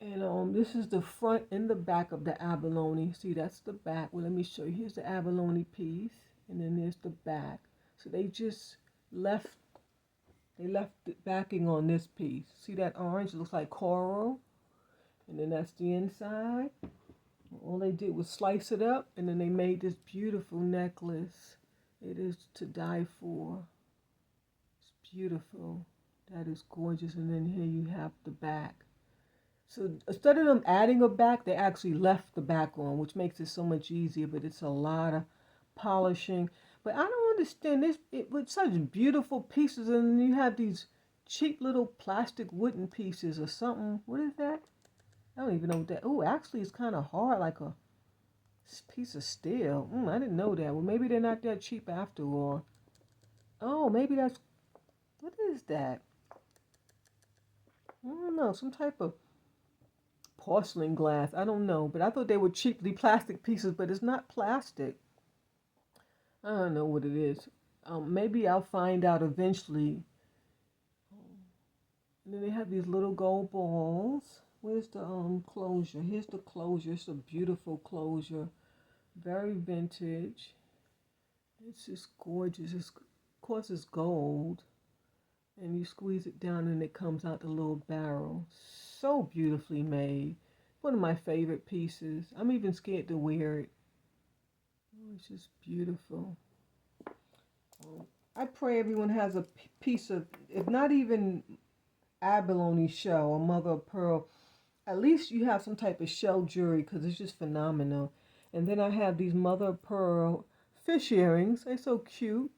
A: And this is the front and the back of the abalone. See, that's the back. Well, let me show you. Here's the abalone piece, and then there's the back. So they just left, they left the backing on this piece. See that orange? It looks like coral. And then that's the inside. All they did was slice it up, and then they made this beautiful necklace. It is to die for. It's beautiful. That is gorgeous. And then here you have the back. So instead of them adding a back, they actually left the back on, which makes it so much easier, but it's a lot of polishing. But I don't understand this. It with such beautiful pieces, and you have these cheap little plastic wooden pieces or something. What is that? I don't even know what that. Oh, actually, it's kind of hard, like a piece of steel. I didn't know that. Well, maybe they're not that cheap after all. Oh, maybe that's, what is that? I don't know, some type of porcelain glass. I don't know, but I thought they were cheaply plastic pieces, but it's not plastic. I don't know what it is. Maybe I'll find out eventually. And then they have these little gold balls. Where's the closure? Here's the closure. It's a beautiful closure. Very vintage. It's just gorgeous. Of course, it's gold. And you squeeze it down and it comes out the little barrel. So beautifully made. One of my favorite pieces. I'm even scared to wear it. Oh, it's just beautiful. I pray everyone has a piece of, if not even abalone shell or mother of pearl, at least you have some type of shell jewelry because it's just phenomenal. And then I have these mother of pearl fish earrings. They're so cute.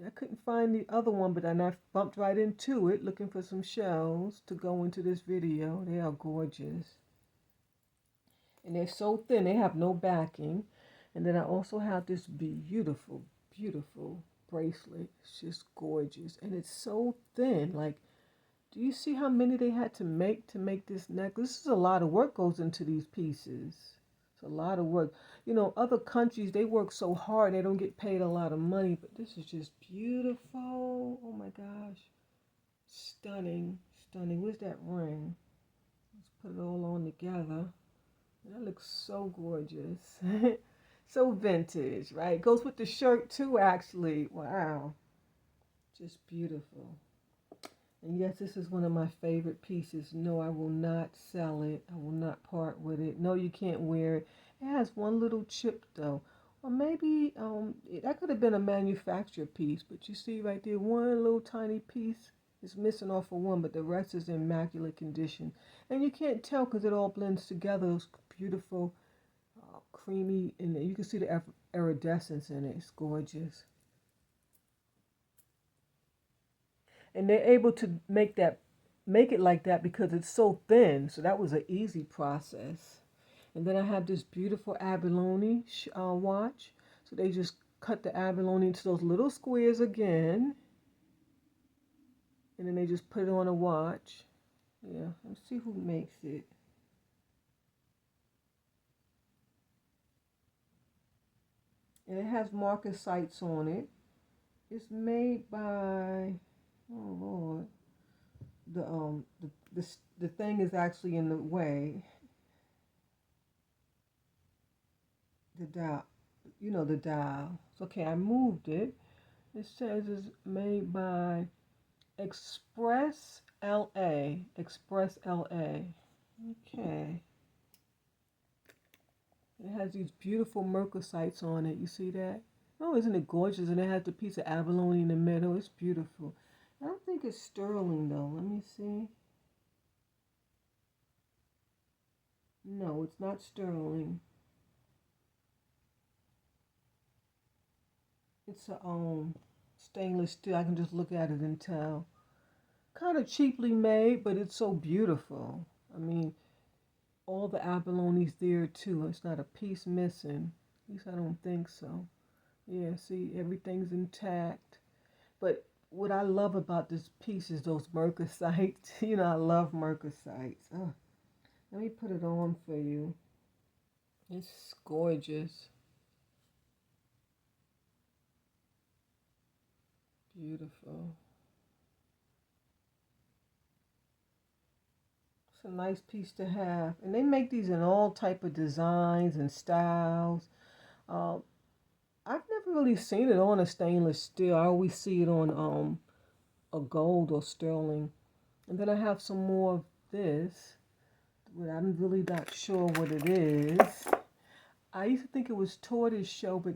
A: I couldn't find the other one, but then I bumped right into it looking for some shells to go into this video. They are gorgeous. And they're so thin, they have no backing. And then I also have this beautiful, beautiful bracelet. It's just gorgeous. And it's so thin. Like, do you see how many they had to make this necklace? This is a lot of work goes into these pieces. It's a lot of work. You know, other countries, they work so hard, they don't get paid a lot of money, but this is just beautiful. Oh my gosh. Stunning, stunning. Where's that ring? Let's put it all on together. That looks so gorgeous. So vintage, right? Goes with the shirt too, actually. Wow. Just beautiful. And yes, this is one of my favorite pieces. No, I will not sell it. I will not part with it. No, you can't wear it. It has one little chip though. Or maybe that could have been a manufactured piece. But you see right there, one little tiny piece is missing off of one, but the rest is in immaculate condition. And you can't tell because it all blends together. It's beautiful, creamy, and you can see the iridescence in it. It's gorgeous. And they're able to make it like that because it's so thin. So that was an easy process. And then I have this beautiful abalone watch. So they just cut the abalone into those little squares again. And then they just put it on a watch. Yeah, let's see who makes it. And it has marker sights on it. It's made by, oh Lord, the thing is actually in the way. The dial, you know, the dial. So, okay, I moved it. It says it's made by Express LA. Express LA. Okay. It has these beautiful mercosites on it. You see that? Oh, isn't it gorgeous? And it has the piece of abalone in the middle. It's beautiful. I don't think it's sterling though. Let me see. No, it's not sterling. It's a stainless steel. I can just look at it and tell. Kind of cheaply made, but it's so beautiful. I mean, all the abalone's there too. It's not a piece missing. At least I don't think so. Yeah, see, everything's intact. But what I love about this piece is those mercosites. You know, I love mercosites. Oh, let me put it on for you. It's gorgeous. Beautiful. It's a nice piece to have. And they make these in all type of designs and styles. Uh, I've never really seen it on a stainless steel. I always see it on a gold or sterling. And then I have some more of this, but I'm really not sure what it is. I used to think it was tortoise shell, but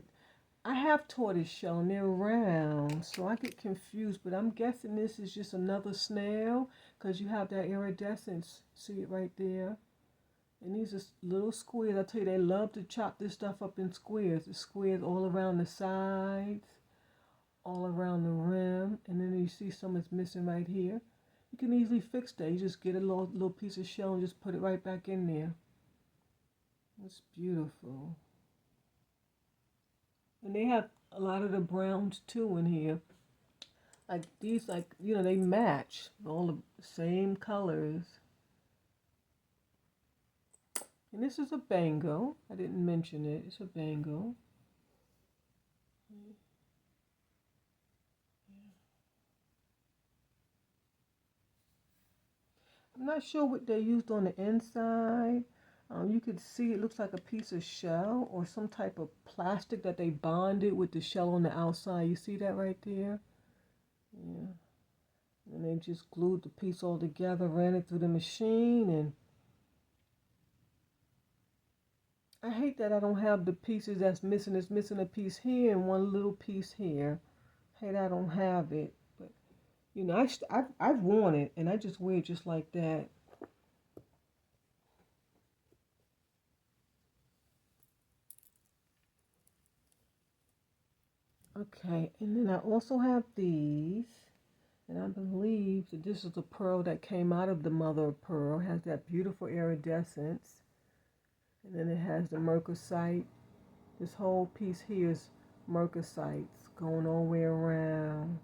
A: I have tortoise shell and they're round, so I get confused. But I'm guessing this is just another snail because you have that iridescence. See it right there? And these are little squares. I tell you, they love to chop this stuff up in squares. The squares all around the sides, all around the rim, and then you see some is missing right here. You can easily fix that. You just get a little piece of shell and just put it right back in there. It's beautiful. And they have a lot of the browns too in here. Like these, like, you know, they match all the same colors. And this is a bango. I didn't mention it. It's a bango. I'm not sure what they used on the inside. You could see it looks like a piece of shell or some type of plastic that they bonded with the shell on the outside. You see that right there? Yeah. And they just glued the piece all together, ran it through the machine, and I hate that I don't have the pieces that's missing. It's missing a piece here and one little piece here. I hate I don't have it. But, you know, I've worn it, and I just wear it just like that. Okay, and then I also have these, and I believe that this is a pearl that came out of the mother of pearl. It has that beautiful iridescence, and then it has the mercosite. This whole piece here is mercosites going all the way around.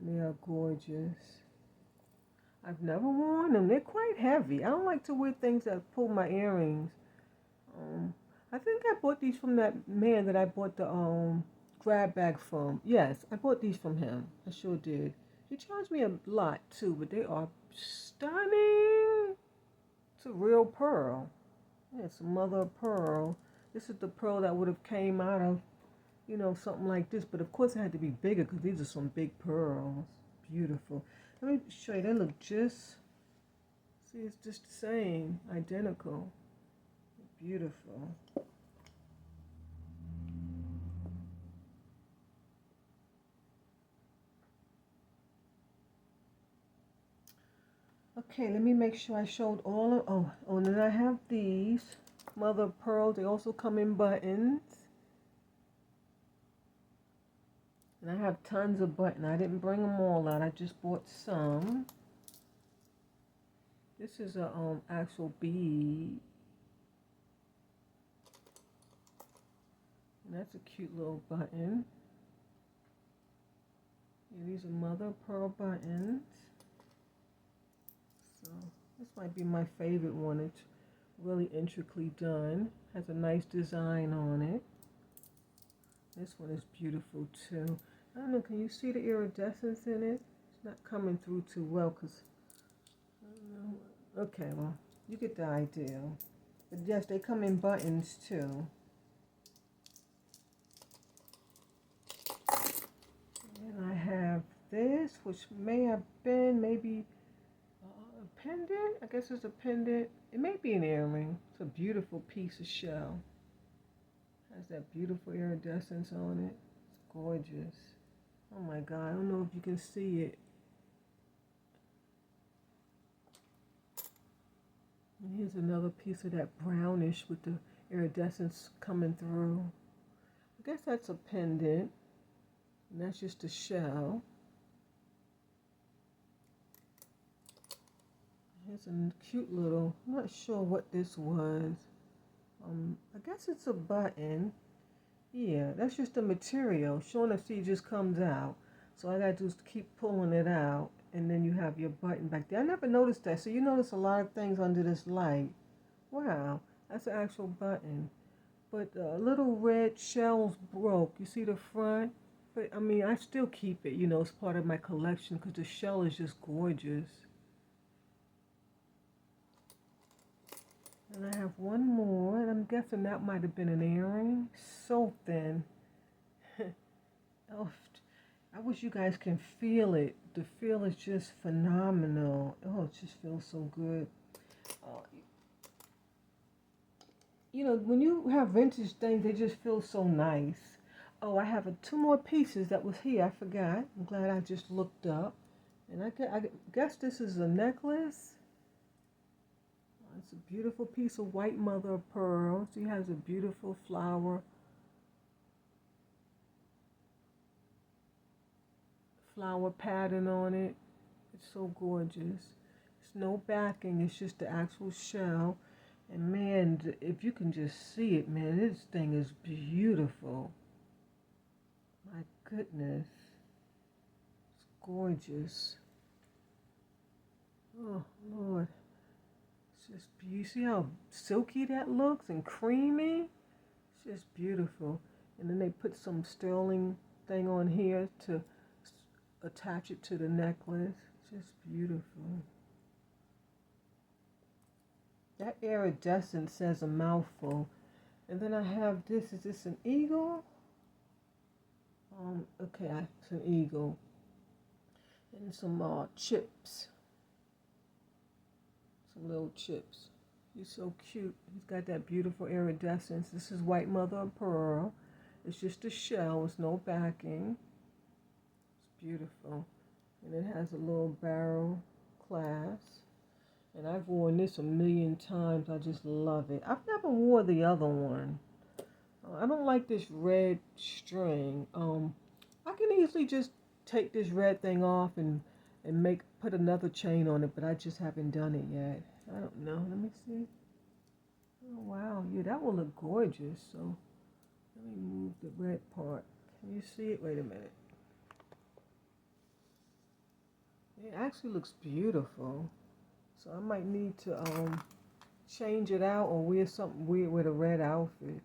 A: They are gorgeous. I've never worn them. They're quite heavy. I don't like to wear things that pull my earrings. I think I bought these from that man that I bought the grab bag from. Yes, I bought these from him. I sure did. He charged me a lot too, but they are stunning. It's a real pearl. Yeah, it's a mother of pearl. This is the pearl that would have came out of, you know, something like this. But of course it had to be bigger because these are some big pearls. Beautiful. Let me show you. They look just, see, it's just the same, identical. Beautiful. Okay, let me make sure I showed all of, and then I have these mother of pearl. They also come in buttons. And I have tons of buttons. I didn't bring them all out. I just bought some. This is a actual bead. And that's a cute little button. Yeah, these are mother of pearl buttons. So this might be my favorite one. It's really intricately done. Has a nice design on it. This one is beautiful too. I don't know, can you see the iridescence in it? It's not coming through too well because, I don't know. Okay, well, you get the idea. But yes, they come in buttons too. And I have this, which may have been maybe A pendant? I guess it's a pendant. It may be an earring. It's a beautiful piece of shell. Has that beautiful iridescence on it. It's gorgeous. Oh my God, I don't know if you can see it. And here's another piece of that brownish with the iridescence coming through. I guess that's a pendant. And that's just a shell. Here's a cute little, I'm not sure what this was. I guess it's a button. Yeah, that's just the material. Showing the seed just comes out. So all I gotta do is keep pulling it out, and then you have your button back there. I never noticed that. So you notice a lot of things under this light. Wow, that's an actual button. But a little red shell's broke. You see the front? But I mean, I still keep it, you know, it's part of my collection because the shell is just gorgeous. And I have one more, and I'm guessing that might have been an earring. So thin. Oh, I wish you guys can feel it. The feel is just phenomenal. Oh, it just feels so good. You know, when you have vintage things, they just feel so nice. Oh, I have two more pieces that was here. I forgot. I'm glad I just looked up. And I guess this is a necklace. It's a beautiful piece of white mother of pearl. She has a beautiful flower pattern on it. It's so gorgeous. It's no backing. It's just the actual shell. And man, if you can just see it, man, this thing is beautiful. My goodness. It's gorgeous. Oh, Lord. Just, you see how silky that looks and creamy? It's just beautiful. And then they put some sterling thing on here to attach it to the necklace. It's just beautiful. That iridescence says a mouthful. And then I have this. Is this an eagle? Okay, it's an eagle. And some chips. Some little chips. He's so cute. He's got that beautiful iridescence. This is white mother of pearl. It's just a shell. It's no backing. It's beautiful. And it has a little barrel clasp. And I've worn this a million times. I just love it. I've never wore the other one. I don't like this red string. I can easily just take this red thing off and put another chain on it, but I just haven't done it yet. I don't know. Let me see. Oh wow, yeah, that will look gorgeous. So let me move the red part. Can you see it? Wait a minute. It actually looks beautiful. So I might need to change it out or wear something weird with a red outfit.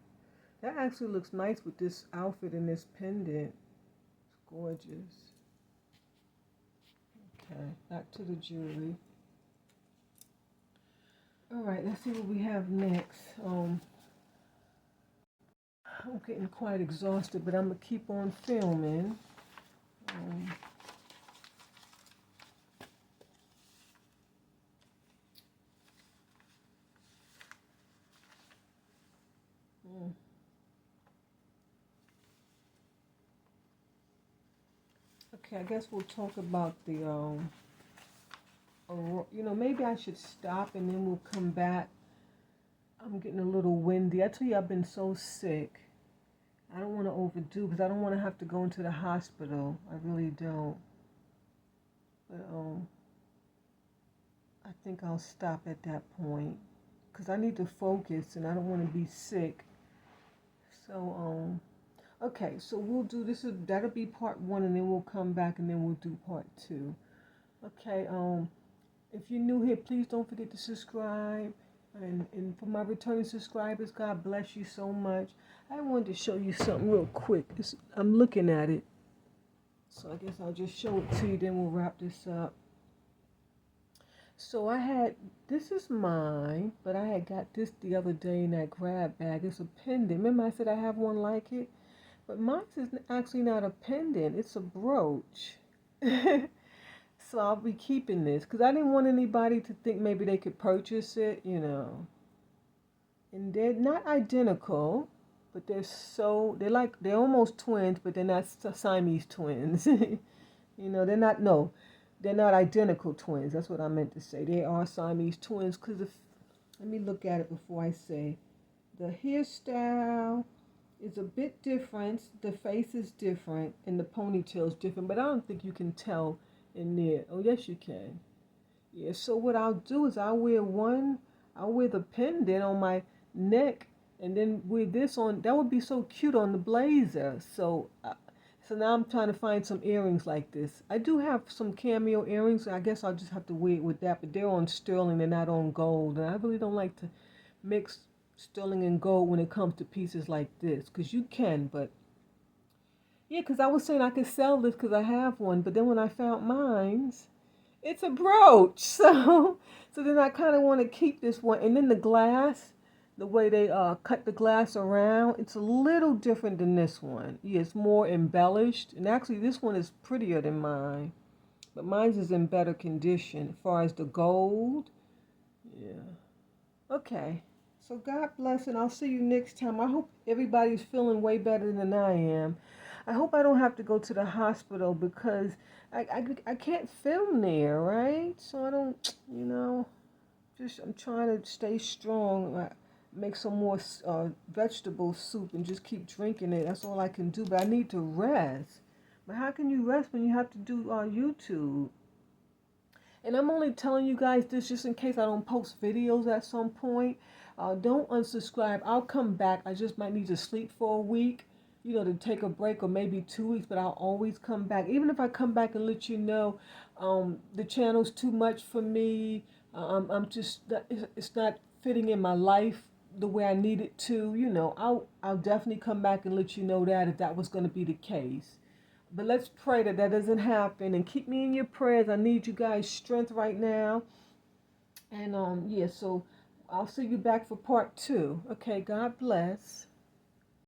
A: That actually looks nice with this outfit and this pendant. It's gorgeous. Okay, back to the jewelry. All right, let's see what we have next. I'm getting quite exhausted, but I'm gonna keep on filming. Okay, I guess we'll talk about the you know, maybe I should stop and then we'll come back. I'm getting a little windy. I tell you, I've been so sick. I don't want to overdo because I don't want to have to go into the hospital. I really don't. But I think I'll stop at that point because I need to focus and I don't want to be sick. So okay, so we'll do this. That'll be part 1, and then we'll come back and then we'll do part 2. Okay. If you're new here, please don't forget to subscribe. And for my returning subscribers, God bless you so much. I wanted to show you something real quick. I'm looking at it. So I guess I'll just show it to you, then we'll wrap this up. So this is mine, but I had got this the other day in that grab bag. It's a pendant. Remember I said I have one like it? But mine is actually not a pendant. It's a brooch. So I'll be keeping this because I didn't want anybody to think maybe they could purchase it, you know. And they're not identical, but they're almost twins, but they're not Siamese twins. You know, they're not identical twins. That's what I meant to say. They are Siamese twins because let me look at it before I say. The hairstyle is a bit different. The face is different, and the ponytail is different. But I don't think you can tell in there. Oh, yes, you can. Yeah. So what I'll do is I'll wear the pendant on my neck, and then with this on. That would be so cute on the blazer. So now I'm trying to find some earrings like this. I do have some cameo earrings. I guess I'll just have to wear it with that. But they're on sterling. They're not on gold. And I really don't like to mix sterling and gold when it comes to pieces like this. Because you can, but... Yeah, because I was saying I could sell this because I have one. But then when I found mine's, it's a brooch. So then I kind of want to keep this one. And then the glass... The way they cut the glass around, it's a little different than this one. Yeah, it's more embellished. And actually, this one is prettier than mine. But mine's is in better condition as far as the gold. Yeah. Okay. So God bless, and I'll see you next time. I hope everybody's feeling way better than I am. I hope I don't have to go to the hospital because I can't film there, right? So I don't, you know, I'm trying to stay strong. Make some more vegetable soup and just keep drinking it. That's all I can do. But I need to rest. But how can you rest when you have to do YouTube? And I'm only telling you guys this just in case I don't post videos at some point. Don't unsubscribe. I'll come back. I just might need to sleep for a week, you know, to take a break, or maybe 2 weeks. But I'll always come back. Even if I come back and let you know the channel's too much for me. I'm just, it's not fitting in my life the way I need it to, you know, I'll definitely come back and let you know that if that was going to be the case. But let's pray that doesn't happen, and keep me in your prayers. I need you guys' strength right now. And yeah, so I'll see you back for part 2. Okay, God bless.